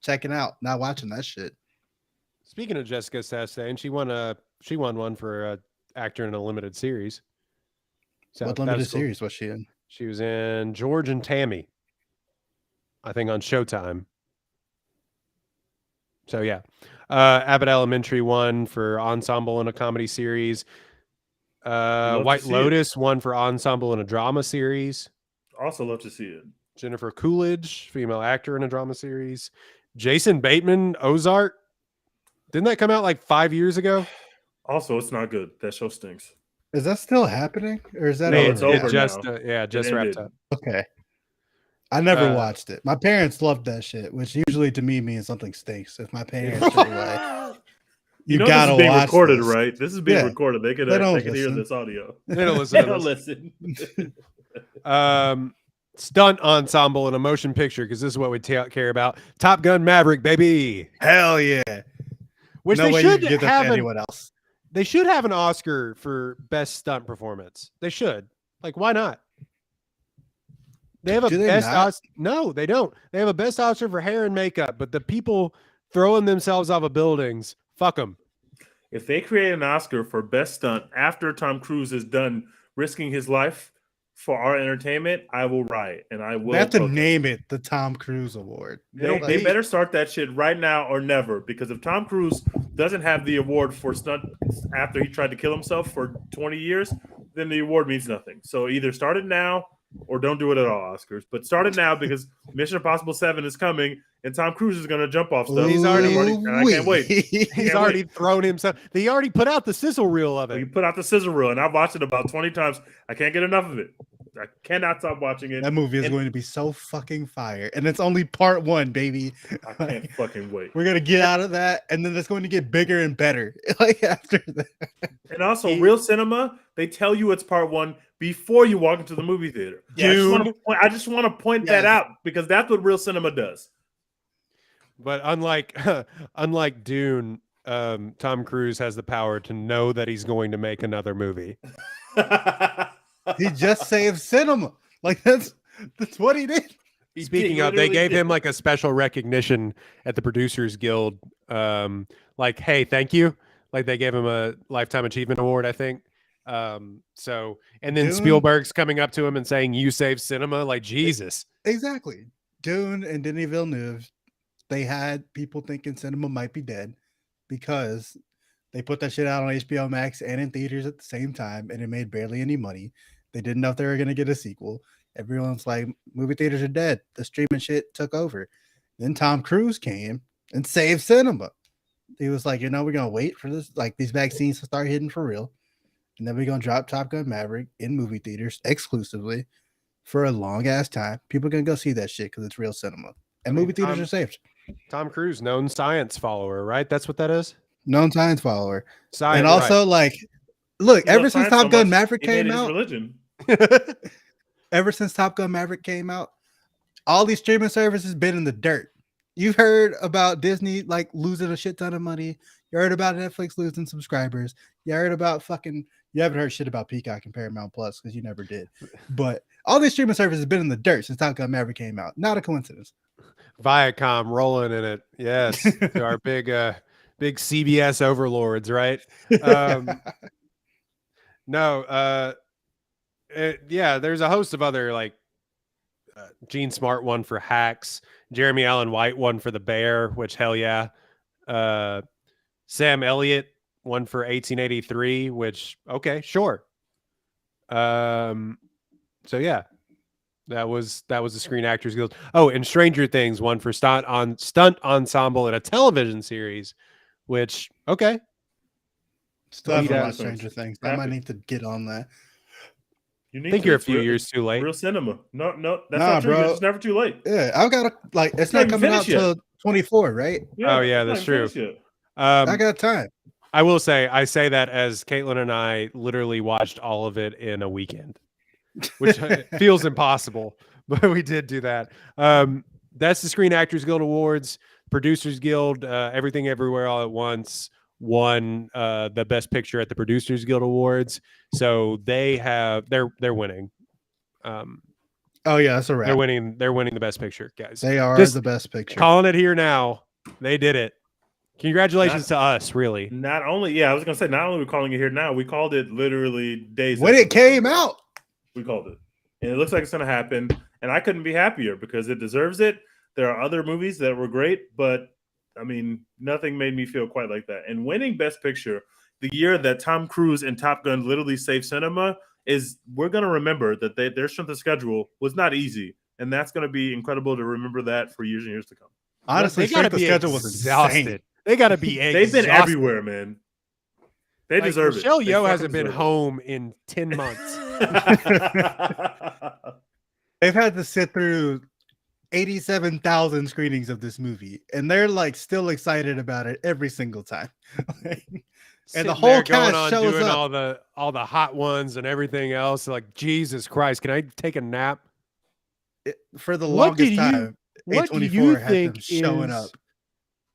checking out, not watching that shit. Speaking of Jessica Chastain, she won one for actor in a limited series. So what limited series was she in? She was in George and Tammy, I think, on Showtime. So yeah, Abbott Elementary won for ensemble in a comedy series. White Lotus won for ensemble in a drama series. Also love to see it. Jennifer Coolidge, female actor in a drama series. Jason Bateman, Ozark. Didn't that come out like 5 years ago? Also, it's not good. That show stinks. Is that still happening, or is that it's over just now? Just wrapped up. Okay. I never watched it. My parents loved that shit, which usually to me means something stinks. If my parents are like, you gotta this is being watch recorded, this. Right? This is being recorded. They can hear listen. this audio. They don't listen. They don't listen. stunt ensemble in a motion picture, because this is what we care about. Top Gun Maverick, baby. Hell yeah. Which No they way you should can give that to have anyone else. They should have an Oscar for best stunt performance. They should. Like, why not? They have a Do they best not? Oscar. No, they don't. They have a best Oscar for hair and makeup, but the people throwing themselves off of buildings, fuck them. If they create an Oscar for best stunt after Tom Cruise is done risking his life for our entertainment, I will riot and I will. They have to protest. name it the Tom Cruise Award. They better start that shit right now or never, because if Tom Cruise doesn't have the award for stunt after he tried to kill himself for 20 years, then the award means nothing. So either start it now or don't do it at all, Oscars. But start it now, because Mission Impossible 7 is coming and Tom Cruise is going to jump off stuff. He's already, and I can't wait. He's already thrown himself. He already put out the sizzle reel of it. He put out the sizzle reel, and I've watched it about 20 times. I can't get enough of it. I cannot stop watching it. That movie is going to be so fucking fire. And it's only part 1, baby. I can't fucking wait. We're going to get out of that, and then it's going to get bigger and better like after that. And also, real cinema, they tell you it's part 1 before you walk into the movie theater. Yeah, I just want to point that out, because that's what real cinema does. But unlike Dune, Tom Cruise has the power to know that he's going to make another movie. He just saved cinema. Like that's what he did. Speaking of, they gave him like a special recognition at the Producers Guild. Like, hey, thank you. Like they gave him a Lifetime Achievement Award, I think. So, and then Dune? Spielberg's coming up to him and saying, "You saved cinema." Like, Jesus. Exactly. Dune and Denis Villeneuve, they had people thinking cinema might be dead because they put that shit out on HBO Max and in theaters at the same time, and it made barely any money. They didn't know if they were going to get a sequel. Everyone's like, movie theaters are dead. The streaming shit took over. Then Tom Cruise came and saved cinema. He was like, we're going to wait for this, like these vaccines to start hitting for real. And then we're going to drop Top Gun Maverick in movie theaters exclusively for a long ass time. People are going to go see that shit because it's real cinema. And movie theaters are saved. Tom Cruise, known science follower, right? That's what that is? Known science follower. Science, and also, like, look, ever since Top Gun Maverick came out, ever since Top Gun Maverick came out, all these streaming services been in the dirt. You've heard about Disney like losing a shit ton of money. You heard about Netflix losing subscribers. You heard about you haven't heard shit about Peacock and Paramount Plus because you never did. But all these streaming services have been in the dirt since Top Gun Maverick came out. Not a coincidence. Viacom rolling in it. Yes. To our big CBS overlords, right? No, there's a host of other like Gene Smart one for Hacks, Jeremy Allen White one for The Bear, which hell yeah. Sam Elliott one for 1883, which okay, sure. So yeah. That was the Screen Actors Guild. Oh, and Stranger Things one for stunt ensemble in a television series, which okay. Still haven't watched Stranger Things. I might need to get on that. I think you're a few years too late. Real cinema. No, that's not true. Bro. It's never too late. Yeah, I've got to it's not coming out till 24, right? Yeah, oh yeah, that's true. I got time. I will say, I say that as Caitlin and I literally watched all of it in a weekend, which feels impossible, but we did do that. That's the Screen Actors Guild Awards, Producers Guild, Everything Everywhere All at Once won the Best Picture at the Producers Guild Awards. So they're winning. Oh yeah, that's a wrap. They're winning the Best Picture, guys. They are the Best Picture. Calling it here now. They did it. Congratulations to us, really. Not only, I was gonna say, not only are we calling it here now, we called it literally days when it came out. We called it, and it looks like it's gonna happen. And I couldn't be happier because it deserves it. There are other movies that were great, but I mean, nothing made me feel quite like that. And winning Best Picture the year that Tom Cruise and Top Gun literally saved cinema we're gonna remember that their strength of schedule was not easy, and that's gonna be incredible to remember that for years and years to come. Honestly, strength of schedule was exhausted. They got to be exhausted. They've been everywhere, man. They deserve it. Michelle Yeoh hasn't been home in 10 months. They've had to sit through 87,000 screenings of this movie, and they're like still excited about it every single time. And the whole cast shows doing up. all the hot ones and everything else. Like, Jesus Christ, can I take a nap? For the What longest do time, what do you A24 had them think showing is up.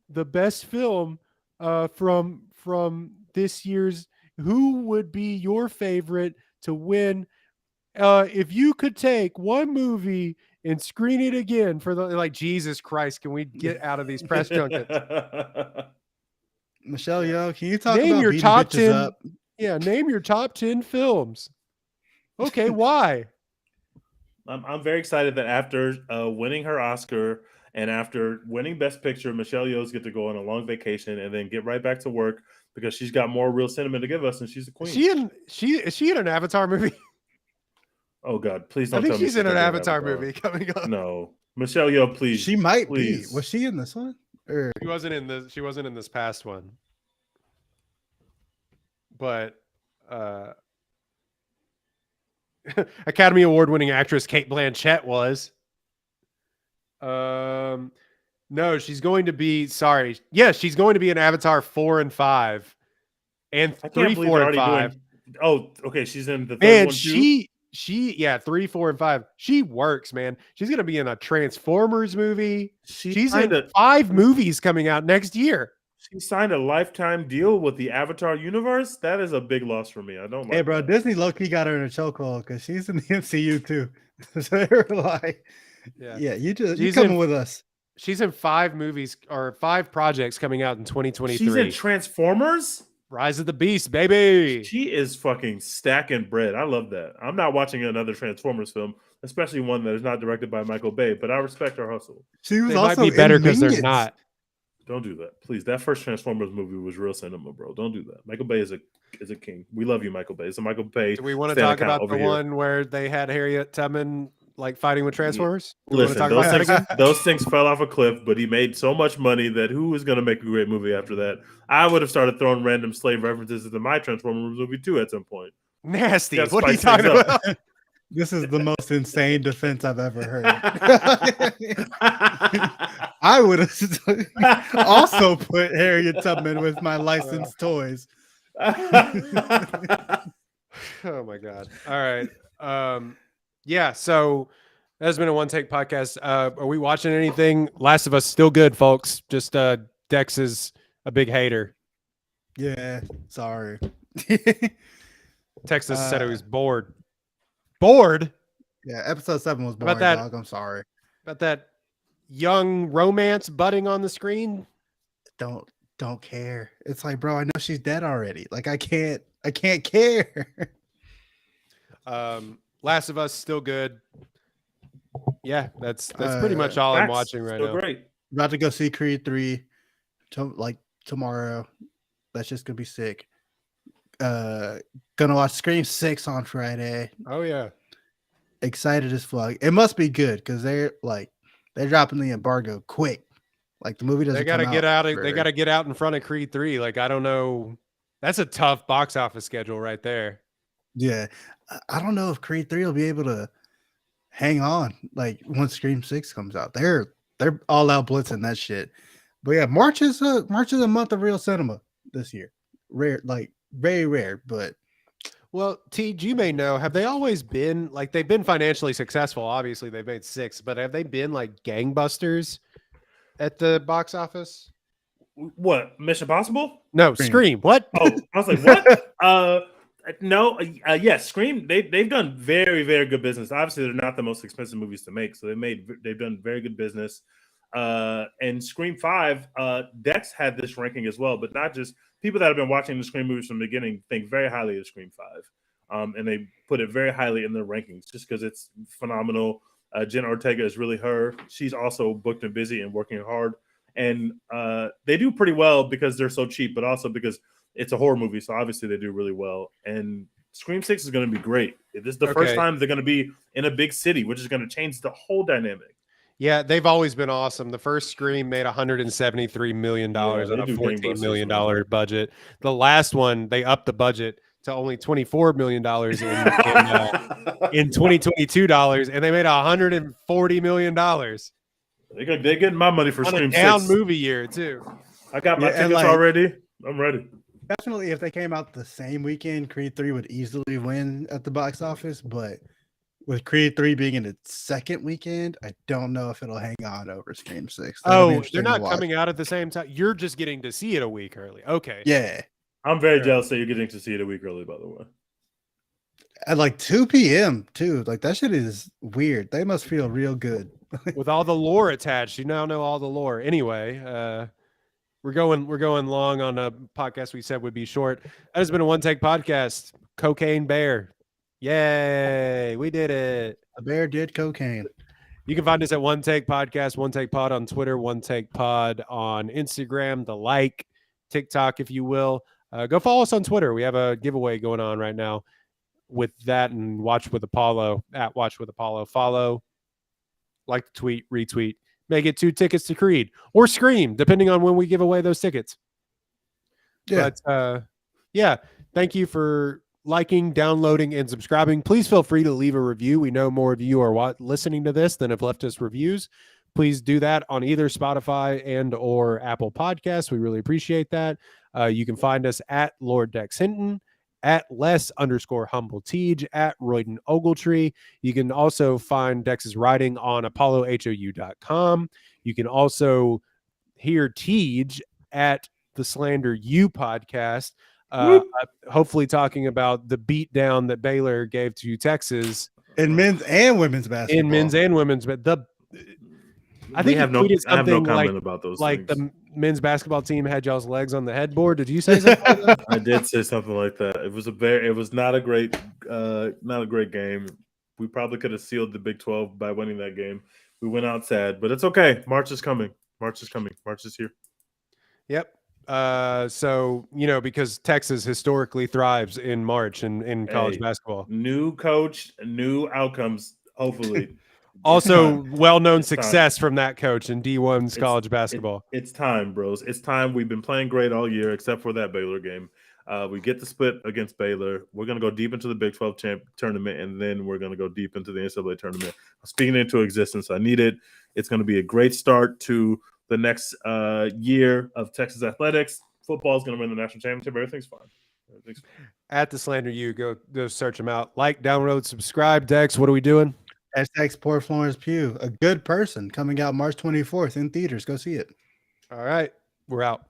the best film from this year's? Who would be your favorite to win? If you could take one movie and screen it again for the like, Jesus Christ, can we get out of these press junkets? Michelle Yeoh, can you talk Name about your beating top bitches 10. up? Yeah, name your top 10 films. Okay, why? I'm very excited that after winning her Oscar and after winning Best Picture, Michelle Yeoh's get to go on a long vacation and then get right back to work because she's got more real cinema to give us, and she's a queen. Is she in an Avatar movie? Oh God, please I don't think tell me she's in an gonna do Avatar movie coming up. No, Michelle Yeoh, please. She might please. be. Was she in this one? Or She wasn't in this past one. But Academy Award winning actress Cate Blanchett was. No, she's going to be she's going to be in Avatar 4 and 5 and I can't 3, believe 4, they're and already 5. doing. Oh, okay, she's in the third And one too. she 3, 4, and 5. She works, man. She's gonna be in a Transformers movie. She's in 5 movies coming out next year. She signed a lifetime deal with the Avatar universe. That is a big loss for me. I don't like. hey, bro, that. Disney low-key got her in a chokehold because she's in the MCU too. So they were like, yeah, you coming with us. She's in 5 movies or 5 projects coming out in 2023. She's in Transformers. Rise of the Beast, baby. She is fucking stacking bread. I love that. I'm not watching another Transformers film, especially one that is not directed by Michael Bay, but I respect her hustle. She was They also might be better because they're not. Don't do that, please. That first Transformers movie was real cinema, bro. Don't do that. Michael Bay is a king. We love you, Michael Bay. It's a Michael Bay. Do we want to talk about the one where they had Harriet Tubman like fighting with Transformers? Listen, those things fell off a cliff, but he made so much money that who is going to make a great movie after that? I would have started throwing random slave references into my Transformers movie too at some point. Nasty. What are you talking about? This is the most insane defense I've ever heard. I would have also put Harriet Tubman with my licensed toys. Oh my God. All right. Yeah, so that's been a one take podcast. Are we watching anything? Last of Us still good, folks. Just Dex is a big hater. Yeah, sorry. Texas said he was bored. Bored? Yeah, episode 7 was boring, dog. I'm sorry. About that young romance budding on the screen? Don't care. It's like, bro, I know she's dead already. Like I can't care. Last of Us still good. Yeah, that's pretty much all I'm watching right now. Great. About to go see Creed 3 tomorrow. That's just gonna be sick. Gonna watch Scream 6 on Friday. Oh yeah. Excited as fuck. It must be good because they're dropping the embargo quick. Like the movie doesn't. They gotta get out. They gotta get out in front of Creed 3. Like I don't know. That's a tough box office schedule right there. Yeah, I don't know if Creed 3 will be able to hang on. Like once Scream 6 comes out, they're all out blitzing that shit. But yeah, March is a month of real cinema this year. Rare, like very rare, but. Well, T, you may know, have they always been like they've been financially successful? Obviously, they've made 6, but have they been like gangbusters at the box office? What, Mission Impossible? No, Scream. What? Oh, I was like, what? No, yes, Scream. They've done very, very good business. Obviously, they're not the most expensive movies to make, so they've done very good business. And Scream 5, Dex had this ranking as well, but not just people that have been watching the Scream movies from the beginning think very highly of Scream 5. And they put it very highly in their rankings just because it's phenomenal. Jenna Ortega is really her. She's also booked and busy and working hard. And they do pretty well because they're so cheap, but also because it's a horror movie. So obviously they do really well. And Scream 6 is going to be great. This is the first time they're going to be in a big city, which is going to change the whole dynamic. Yeah, they've always been awesome. The first Scream made $173 million on a $14 million budget. The last one, they upped the budget to only $24 million in 2022 dollars, and they made $140 million. They're getting my money for Scream 6. Down movie year too. I got my tickets already. I'm ready. Definitely, if they came out the same weekend, Creed 3 would easily win at the box office. But With Creed 3 being in its second weekend, I don't know if it'll hang on over Scream 6. That'll be Oh, interesting they're to not watch. coming out at the same time. You're just getting to see it a week early. Okay. Yeah. I'm very Sure. jealous that you're getting to see it a week early, by the way. At like 2 p.m. too. Like that shit is weird. They must feel real good. With all the lore attached, you now know all the lore. Anyway, we're going long on a podcast we said would be short. That has been a One Take podcast. Cocaine Bear. Yay, we did it. The bear did cocaine. You can find us at One Take Podcast, One Take Pod on Twitter, One Take Pod on Instagram, the like, TikTok, if you will. Go follow us on Twitter. We have a giveaway going on right now with that, and Watch with Apollo at Watch with Apollo. Follow, like the tweet, retweet, may get 2 tickets to Creed or Scream, depending on when we give away those tickets. Yeah. But yeah, thank you for liking, downloading, and subscribing. Please feel free to leave a review. We know more of you are listening to this than have left us reviews. Please do that on either Spotify and or Apple Podcasts. We really appreciate that. You can find us at Lord Dex Hinton, at Les_Humble Teej, at Royden Ogletree. You can also find Dex's writing on ApolloHOU.com. You can also hear Teej at the Slander U podcast, hopefully talking about the beatdown that Baylor gave to Texas In men's and women's basketball. in men's and women's. But I think I have no comment about those like things. The men's basketball team had y'all's legs on the headboard. Did you say something like that? I did say something like that. It was not a great game. We probably could have sealed the Big 12 by winning that game. We went out sad, but it's okay. March is coming. March is here. Yep. So, because Texas historically thrives in March in college basketball. New coach, new outcomes, hopefully. Also, well-known success from that coach in D1's college basketball. It's time, bros. It's time. We've been playing great all year, except for that Baylor game. We get the split against Baylor. We're going to go deep into the Big 12 tournament, and then we're going to go deep into the NCAA tournament. I'm speaking into existence. I need it. It's going to be a great start to the next year of Texas athletics. Football is going to win the national championship. Everything's fine. At the Slander U, go search them out. Like, download, subscribe. Dex, what are we doing? Hashtag Poor Florence Pugh, a good person, coming out March 24th in theaters. Go see it. All right, we're out.